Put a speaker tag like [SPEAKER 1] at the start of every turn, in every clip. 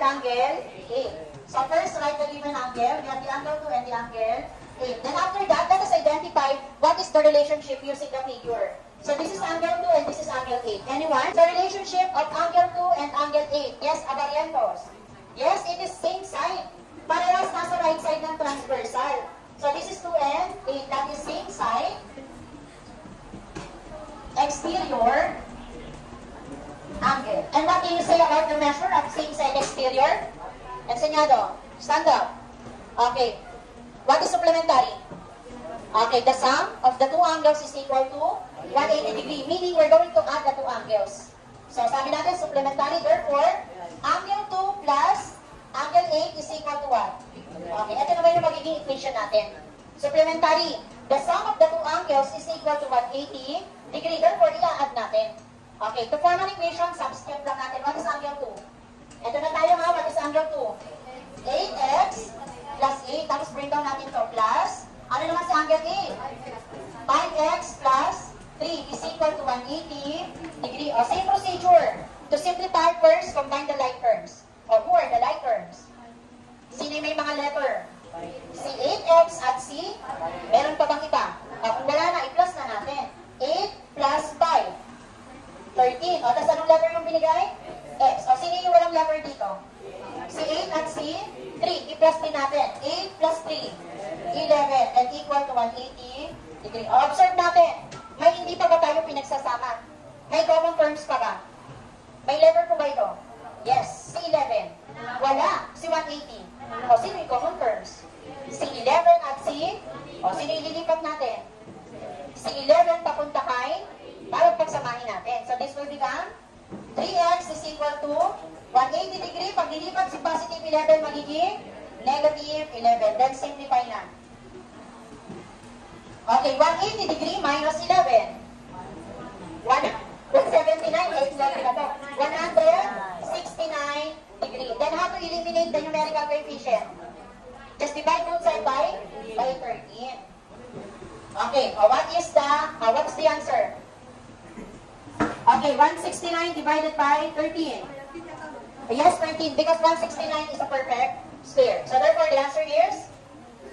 [SPEAKER 1] angle A. So first, write the given angle. We have the angle 2 and the angle A. Then after that, let us identify what is the relationship using the figure. So this is angle 2 and this is angle 8. Anyone? The relationship of angle 2 and angle 8. Yes, abarientos. Yes, it is same side. Parehas nasa right side ng transversal. So this is 2 and 8. That is same side. Exterior angle. And what do you say about the measure of same side exterior? Enseñado. Stand up. Okay. What is supplementary? Okay, the sum of the two angles is equal to 180 degree. Meaning we're going to add the two angles. So sabi natin supplementary. Therefore, angle 2 plus angle 8 is equal to what? Okay, ito naman yung magiging equation natin. Supplementary. The sum of the two angles is equal to 180 degree. Therefore, i-add natin. Okay, to form an equation, substitute lang natin. What is angle 2? Ito na tayo ha. What is angle 2? 8x plus 8. Tapos bring down natin to plus. Ano naman si angle 8? 5x plus 3 is equal to 180 degree. O, same procedure. To simplify first, combine the like terms. O, who are the like terms? Sino may mga letter? Si 8x at si? Meron pa bang iba? O, kung wala na, i-plus na natin. 8 plus 5. 13. O, tapos anong letter yung binigay? X. O, sino yung walang letter dito? Si 8 at si 3. I-plus din natin. 8 plus 3. 11 and equal to 180 degree. O, observe natin. May hindi pa ba tayo pinagsasama? May common terms pa ba? May letter po ba ito? Yes. Si 11. Wala. Si 180. O, sino yung common terms? Si 11 at si... O, sino ililipat natin? Si 11 papunta kay... Para pagsamahin natin. So, this will become 3x is equal to 180 degree. Pag nilipat si positive 11, magiging negative 11. Then, simplify na. Okay, 180 degree minus 11. 179, 8 na to. 169 degree. Then, how to eliminate the numerical coefficient? Just divide both sides by 13. Okay, what's the answer? Okay, 169 divided by 13. Yes, 13, because 169 is a perfect square. So therefore, the answer is,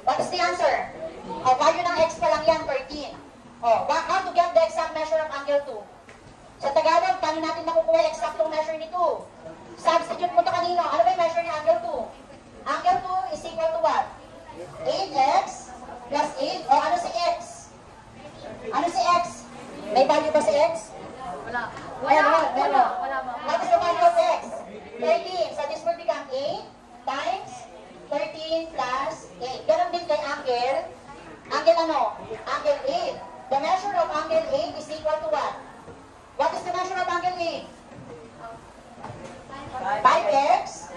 [SPEAKER 1] what is the answer? Value ng x pa lang yan, 13. How to get the exact measure of angle 2? Sa Tagalog, paano natin makukuha yung exactong measure ni 2? Substitute mo ito kanino. Ano ba yung measure ni angle 2? Angle 2 is equal to what? 8x plus 8. Ano si x? Ano si x? May value ba si x?
[SPEAKER 2] Wala.
[SPEAKER 1] Meron. What is the value of x? 13. So this will become 8 times 13 plus 8. Ganon din kay angle. Angle ano? Angle 8. The measure of angle 8 is equal to what? What is the measure of angle 8? 5x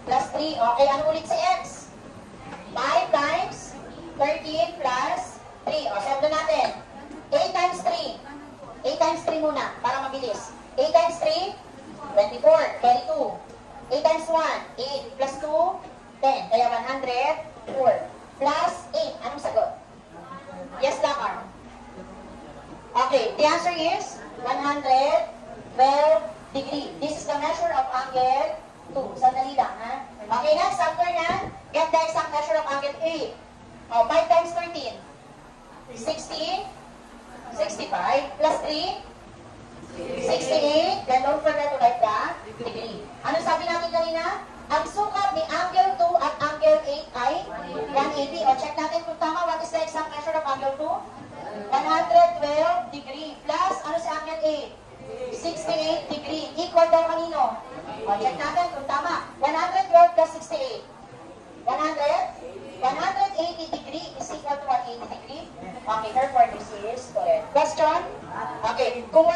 [SPEAKER 1] plus 3. Okay, ano ulit si x? 5 times 13 plus 3. O, sabi natin. 8 times 3. 8 times 3 muna, para mabilis. 8 times 3, 24. Carry 2. 8 times 1, 8. Plus 2, 10. Kaya 104. Plus 8. Anong sagot? Yes, Dakar. Okay, the answer is 112 degree. This is the measure of angle 2. Sandali lang, ha? Okay, next, after na, get the exact measure of angle 8. 5 times 13. 60. 65 plus 3, 68. Then don't forget to write the degree. Ano sabi natin kanina? Ang sukat ni angle 2 at angle 8 ay 180. O check natin kung tama. What is the exact measure of angle 2? 112 degree. Plus, ano si angle 8? 68 degree. Equal daw kanino? O check natin kung tama. 112 plus 68. 180 degree is equal to 180 degree. Okay, therefore this is correct. Question? Okay, kung